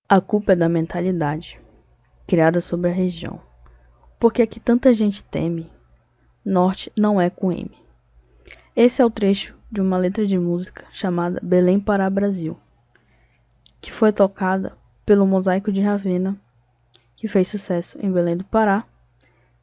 A culpa é da mentalidade criada sobre a região. Porque aqui tanta gente teme, norte não é com M. Esse é o trecho de uma letra de música chamada Belém Pará Brasil, que foi tocada pelo Mosaico de Ravenna, que fez sucesso em Belém do Pará,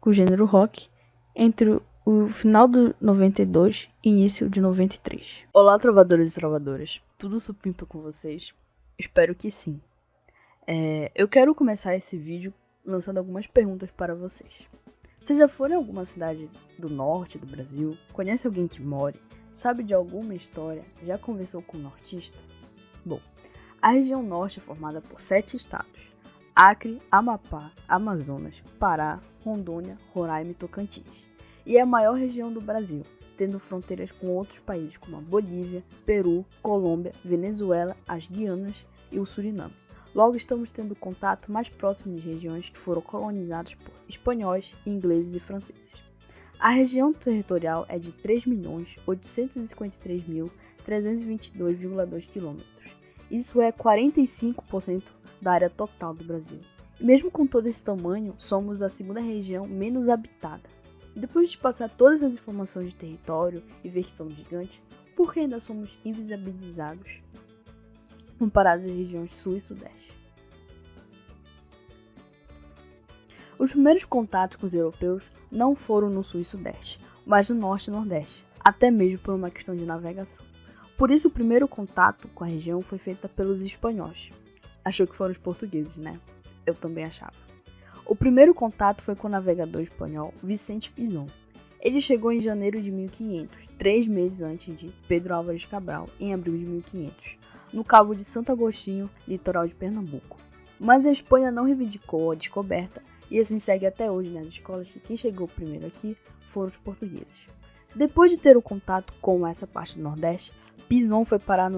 com o gênero rock, entre o final de 92 e início de 93. Olá, trovadores e trovadoras, tudo supimpa com vocês? Espero que sim. Eu quero começar esse vídeo lançando algumas perguntas para vocês. Vocês já foram em alguma cidade do norte do Brasil? Conhece alguém que more? Sabe de alguma história? Já conversou com um nortista? Bom, a região norte é formada por 7 estados: Acre, Amapá, Amazonas, Pará, Rondônia, Roraima e Tocantins. E é a maior região do Brasil, tendo fronteiras com outros países como a Bolívia, Peru, Colômbia, Venezuela, as Guianas e o Suriname. Logo, estamos tendo contato mais próximo de regiões que foram colonizadas por espanhóis, ingleses e franceses. A região territorial é de 3.853.322,2 km. Isso é 45% da área total do Brasil. E mesmo com todo esse tamanho, somos a segunda região menos habitada. Depois de passar todas as informações de território e ver que somos gigantes, por que ainda somos invisibilizados comparados às regiões sul e sudeste? Os primeiros contatos com os europeus não foram no sul e sudeste, mas no norte e nordeste, até mesmo por uma questão de navegação. Por isso, o primeiro contato com a região foi feito pelos espanhóis. Achou que foram os portugueses, né? Eu também achava. O primeiro contato foi com o navegador espanhol Vicente Pinzón. Ele chegou em janeiro de 1500, 3 meses antes de Pedro Álvares Cabral, em abril de 1500. No Cabo de Santo Agostinho, litoral de Pernambuco. Mas a Espanha não reivindicou a descoberta e assim segue até hoje nas escolas que quem chegou primeiro aqui foram os portugueses. Depois de ter o contato com essa parte do Nordeste, Pinzón foi parar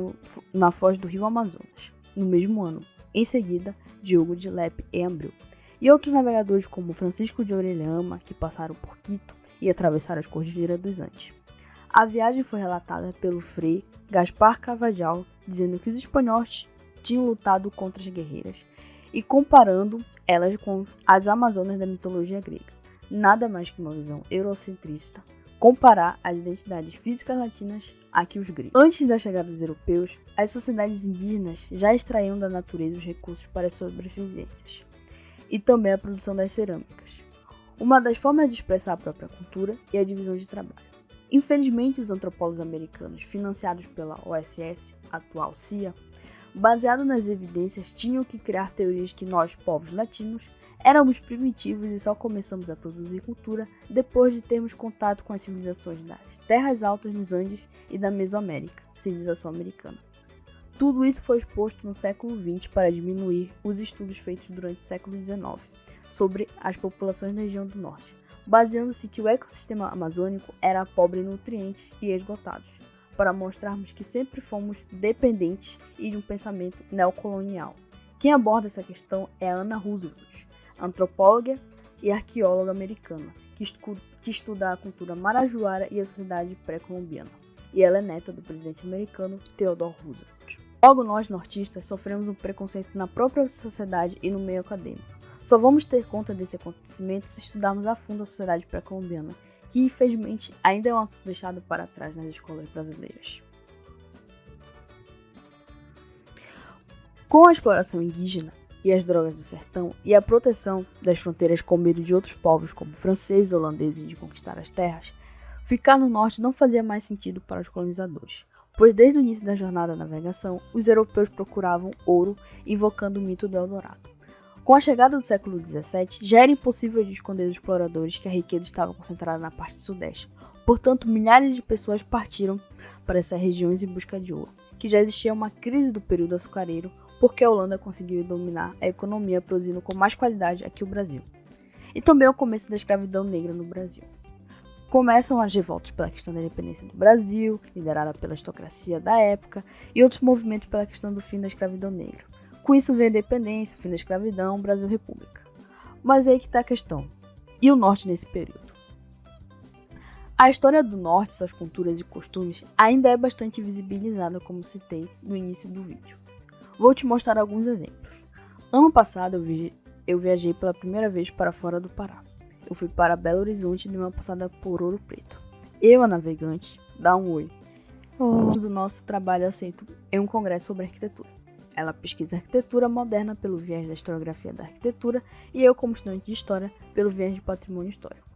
na foz do rio Amazonas, no mesmo ano. Em seguida, Diogo de Lepe em abril. E outros navegadores como Francisco de Orellana, que passaram por Quito e atravessaram as Cordilheiras dos Andes. A viagem foi relatada pelo Frei Gaspar Cavajal, dizendo que os espanhóis tinham lutado contra as guerreiras e comparando elas com as Amazonas da mitologia grega. Nada mais que uma visão eurocentrista, comparar as identidades físicas latinas a que os gregos. Antes da chegada dos europeus, as sociedades indígenas já extraíam da natureza os recursos para as sobrevivências e também a produção das cerâmicas. Uma das formas de expressar a própria cultura é a divisão de trabalho. Infelizmente, os antropólogos americanos, financiados pela OSS, atual CIA, baseados nas evidências, tinham que criar teorias que nós, povos latinos, éramos primitivos e só começamos a produzir cultura depois de termos contato com as civilizações das Terras Altas nos Andes e da Mesoamérica, civilização americana. Tudo isso foi exposto no século XX para diminuir os estudos feitos durante o século XIX sobre as populações da região do norte, baseando-se que o ecossistema amazônico era pobre em nutrientes e esgotados, para mostrarmos que sempre fomos dependentes e de um pensamento neocolonial. Quem aborda essa questão é Anna Roosevelt, antropóloga e arqueóloga americana, que estuda a cultura marajoara e a sociedade pré-colombiana, e ela é neta do presidente americano Theodore Roosevelt. Logo, nós nortistas sofremos um preconceito na própria sociedade e no meio acadêmico. Só vamos ter conta desse acontecimento se estudarmos a fundo a sociedade pré-colombiana, que infelizmente ainda é um assunto deixado para trás nas escolas brasileiras. Com a exploração indígena e as drogas do sertão e a proteção das fronteiras com medo de outros povos como franceses e holandeses de conquistar as terras, ficar no norte não fazia mais sentido para os colonizadores, pois desde o início da jornada da navegação, os europeus procuravam ouro invocando o mito do Eldorado. Com a chegada do século XVII, já era impossível de esconder dos exploradores que a riqueza estava concentrada na parte sudeste. Portanto, milhares de pessoas partiram para essas regiões em busca de ouro, que já existia uma crise do período açucareiro, porque a Holanda conseguiu dominar a economia produzindo com mais qualidade aqui o Brasil. E também o começo da escravidão negra no Brasil. Começam as revoltas pela questão da independência do Brasil, liderada pela aristocracia da época, e outros movimentos pela questão do fim da escravidão negra. Com isso veio a independência, o fim da escravidão, Brasil República. Mas aí que está a questão. E o norte nesse período? A história do norte, suas culturas e costumes, ainda é bastante visibilizada, como citei no início do vídeo. Vou te mostrar alguns exemplos. Ano passado eu viajei pela primeira vez para fora do Pará. Eu fui para Belo Horizonte e dei uma passada por Ouro Preto. Eu, a navegante, dá um oi. O nosso trabalho aceito em um congresso sobre arquitetura. Ela pesquisa arquitetura moderna pelo viés da historiografia da arquitetura e eu, como estudante de história, pelo viés de patrimônio histórico.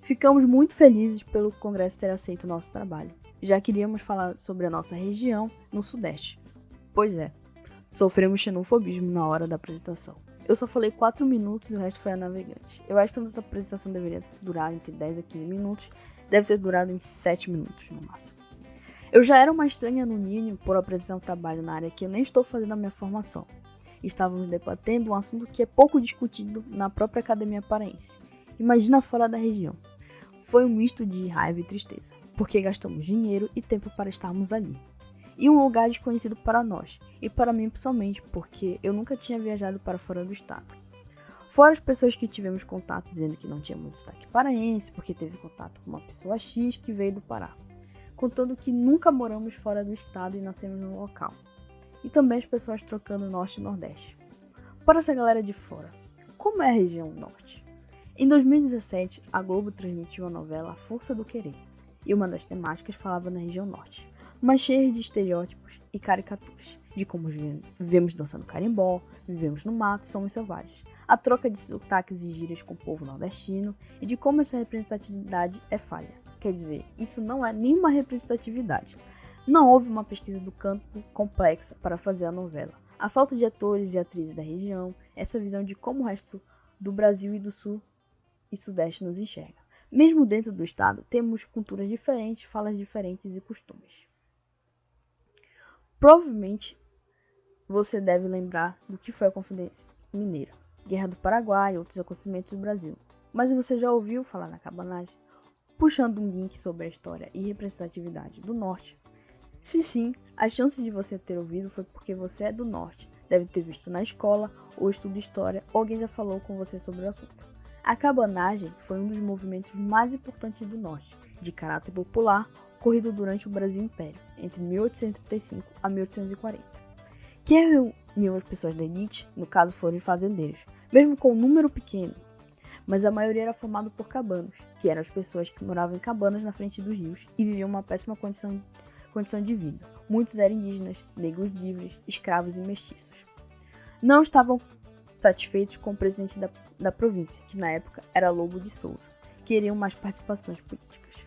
Ficamos muito felizes pelo congresso ter aceito o nosso trabalho. Já queríamos falar sobre a nossa região no Sudeste. Pois é, sofremos xenofobismo na hora da apresentação. Eu só falei 4 minutos e o resto foi a navegante. Eu acho que a nossa apresentação deveria durar entre 10 a 15 minutos. Deve ter durado em 7 minutos no máximo. Eu já era uma estranha no ninho por apresentar um trabalho na área que eu nem estou fazendo a minha formação. Estávamos debatendo um assunto que é pouco discutido na própria academia paraense. Imagina fora da região. Foi um misto de raiva e tristeza, porque gastamos dinheiro e tempo para estarmos ali. E um lugar desconhecido para nós, e para mim pessoalmente, porque eu nunca tinha viajado para fora do estado. Fora as pessoas que tivemos contato dizendo que não tínhamos sotaque paraense, porque teve contato com uma pessoa X que veio do Pará, contando que nunca moramos fora do estado e nascemos no local. E também as pessoas trocando norte e nordeste. Para essa galera de fora, como é a região norte? Em 2017, a Globo transmitiu a novela A Força do Querer, e uma das temáticas falava na região norte, mas cheia de estereótipos e caricaturas, de como vivemos dançando carimbó, vivemos no mato, somos selvagens, a troca de sotaques e gírias com o povo nordestino e de como essa representatividade é falha. Quer dizer, isso não é nenhuma representatividade. Não houve uma pesquisa do campo complexa para fazer a novela. A falta de atores e atrizes da região, essa visão de como o resto do Brasil e do Sul e Sudeste nos enxerga. Mesmo dentro do estado, temos culturas diferentes, falas diferentes e costumes. Provavelmente você deve lembrar do que foi a Confidência Mineira, Guerra do Paraguai e outros acontecimentos do Brasil. Mas você já ouviu falar na cabanagem? Puxando um link sobre a história e representatividade do Norte? Se sim, a chance de você ter ouvido foi porque você é do Norte, deve ter visto na escola ou estudo história ou alguém já falou com você sobre o assunto. A cabanagem foi um dos movimentos mais importantes do Norte, de caráter popular, ocorrido durante o Brasil Império, entre 1835 a 1840. Quem reuniu as pessoas da elite, no caso foram os fazendeiros, mesmo com um número pequeno, mas a maioria era formada por cabanos, que eram as pessoas que moravam em cabanas na frente dos rios e viviam uma péssima condição de vida. Muitos eram indígenas, negros livres, escravos e mestiços. Não estavam satisfeitos com o presidente da província, que na época era Lobo de Souza, queriam mais participações políticas.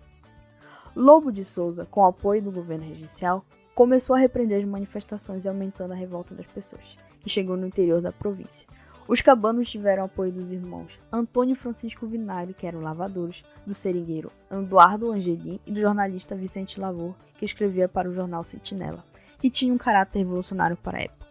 Lobo de Souza, com o apoio do governo regencial, começou a repreender as manifestações e aumentando a revolta das pessoas, que chegou no interior da província. Os cabanos tiveram apoio dos irmãos Antônio e Francisco Vinagre, que eram lavadores, do seringueiro Eduardo Angelim e do jornalista Vicente Lavor, que escrevia para o jornal Sentinela, que tinha um caráter revolucionário para a época.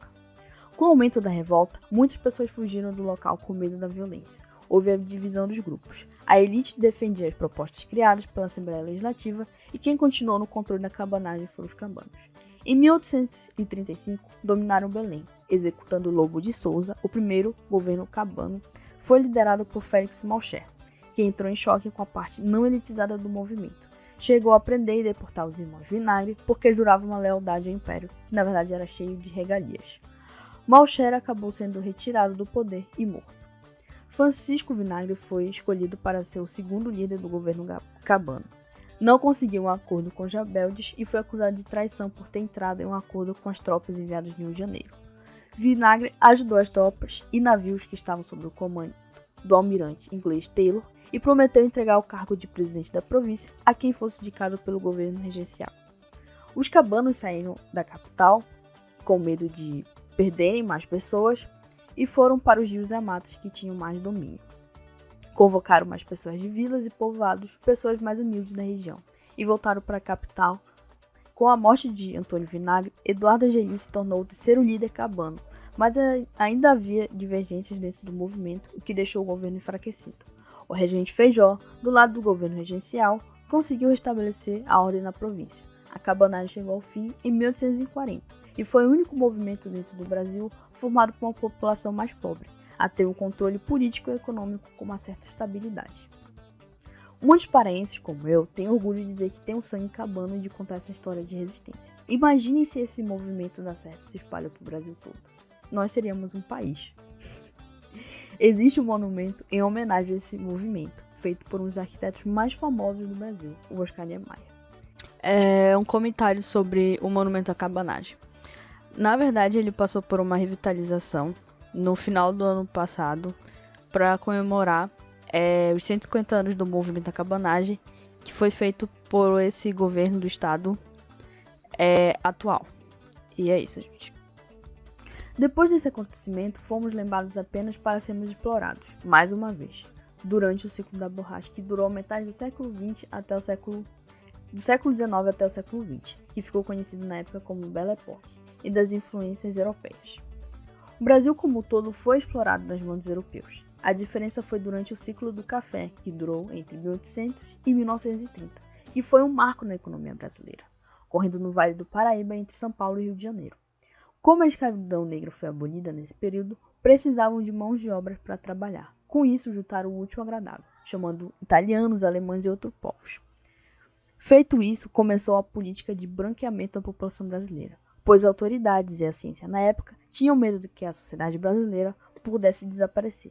Com o aumento da revolta, muitas pessoas fugiram do local com medo da violência. Houve a divisão dos grupos. A elite defendia as propostas criadas pela Assembleia Legislativa e quem continuou no controle da cabanagem foram os cabanos. Em 1835, dominaram Belém, executando Lobo de Souza. O primeiro governo cabano foi liderado por Félix Malcher, que entrou em choque com a parte não elitizada do movimento. Chegou a prender e deportar os irmãos Vinagre porque juravam uma lealdade ao império, que na verdade era cheio de regalias. Malcher acabou sendo retirado do poder e morto. Francisco Vinagre foi escolhido para ser o segundo líder do governo cabano. Não conseguiu um acordo com os rebeldes e foi acusado de traição por ter entrado em um acordo com as tropas enviadas no Rio de Janeiro. Vinagre ajudou as tropas e navios que estavam sob o comando do almirante inglês Taylor e prometeu entregar o cargo de presidente da província a quem fosse indicado pelo governo regencial. Os cabanos saíram da capital com medo de perderem mais pessoas e foram para os rios e matas que tinham mais domínio. Convocaram mais pessoas de vilas e povoados, pessoas mais humildes da região, e voltaram para a capital. Com a morte de Antônio Vinagre, Eduardo Angelim se tornou o terceiro líder cabano, mas ainda havia divergências dentro do movimento, o que deixou o governo enfraquecido. O regente Feijó, do lado do governo regencial, conseguiu restabelecer a ordem na província. A cabanagem chegou ao fim em 1840 e foi o único movimento dentro do Brasil formado por uma população mais pobre, a ter um controle político e econômico com uma certa estabilidade. Muitos paraenses, como eu, têm orgulho de dizer que tem um sangue cabano e de contar essa história de resistência. Imaginem se esse movimento dá certo e se espalha para o Brasil todo. nós seríamos um país. Existe um monumento em homenagem a esse movimento, feito por um dos arquitetos mais famosos do Brasil, o Oscar Niemeyer. É um comentário sobre o monumento à cabanagem. Na verdade, ele passou por uma revitalização no final do ano passado para comemorar os 150 anos do movimento à cabanagem, que foi feito por esse governo do estado atual. E é isso, gente. Depois desse acontecimento, fomos lembrados apenas para sermos explorados, mais uma vez, durante o ciclo da borracha, que durou metade do século XX até o século XIX até o século XX, que ficou conhecido na época como Belle Époque, e das influências europeias. O Brasil como um todo foi explorado nas mãos dos europeus. A diferença foi durante o ciclo do café, que durou entre 1800 e 1930, e foi um marco na economia brasileira, ocorrendo no Vale do Paraíba entre São Paulo e Rio de Janeiro. Como a escravidão negra foi abolida nesse período, precisavam de mãos de obra para trabalhar. Com isso, juntaram o útil ao agradável, chamando italianos, alemães e outros povos. Feito isso, começou a política de branqueamento da população brasileira, pois as autoridades e a ciência na época tinham medo de que a sociedade brasileira pudesse desaparecer,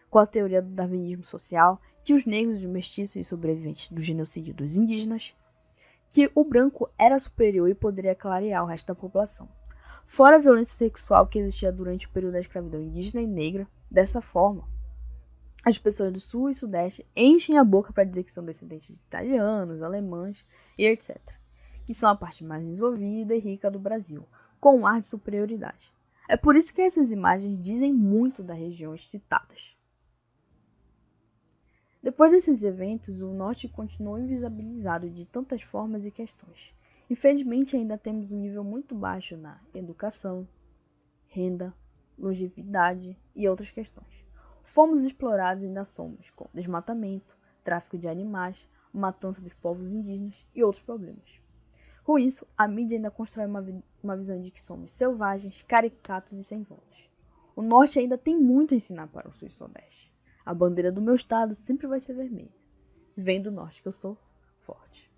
com a teoria do darwinismo social, que os negros, os mestiços e sobreviventes do genocídio dos indígenas, que o branco era superior e poderia clarear o resto da população. Fora a violência sexual que existia durante o período da escravidão indígena e negra, dessa forma, as pessoas do sul e sudeste enchem a boca para dizer que são descendentes de italianos, alemães e etc., que são a parte mais desenvolvida e rica do Brasil, com um ar de superioridade. É por isso que essas imagens dizem muito das regiões citadas. Depois desses eventos, o norte continuou invisibilizado de tantas formas e questões. Infelizmente, ainda temos um nível muito baixo na educação, renda, longevidade e outras questões. Fomos explorados e ainda somos, com desmatamento, tráfico de animais, matança dos povos indígenas e outros problemas. Com isso, a mídia ainda constrói uma visão de que somos selvagens, caricatos e sem vozes. O norte ainda tem muito a ensinar para o sul e sudeste. A bandeira do meu estado sempre vai ser vermelha. Vem do norte que eu sou forte.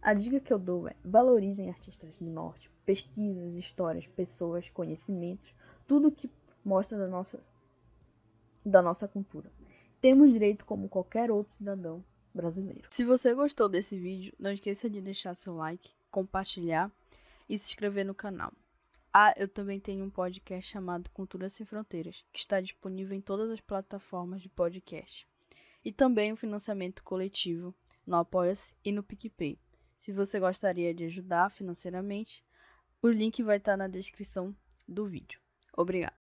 A dica que eu dou é: valorizem artistas do norte, pesquisas, histórias, pessoas, conhecimentos, tudo que mostra da nossa cultura. Temos direito como qualquer outro cidadão brasileiro. Se você gostou desse vídeo, não esqueça de deixar seu like, compartilhar e se inscrever no canal. Eu também tenho um podcast chamado Cultura Sem Fronteiras, que está disponível em todas as plataformas de podcast. E também o financiamento coletivo no Apoia-se e no PicPay. Se você gostaria de ajudar financeiramente, o link vai estar na descrição do vídeo. Obrigada.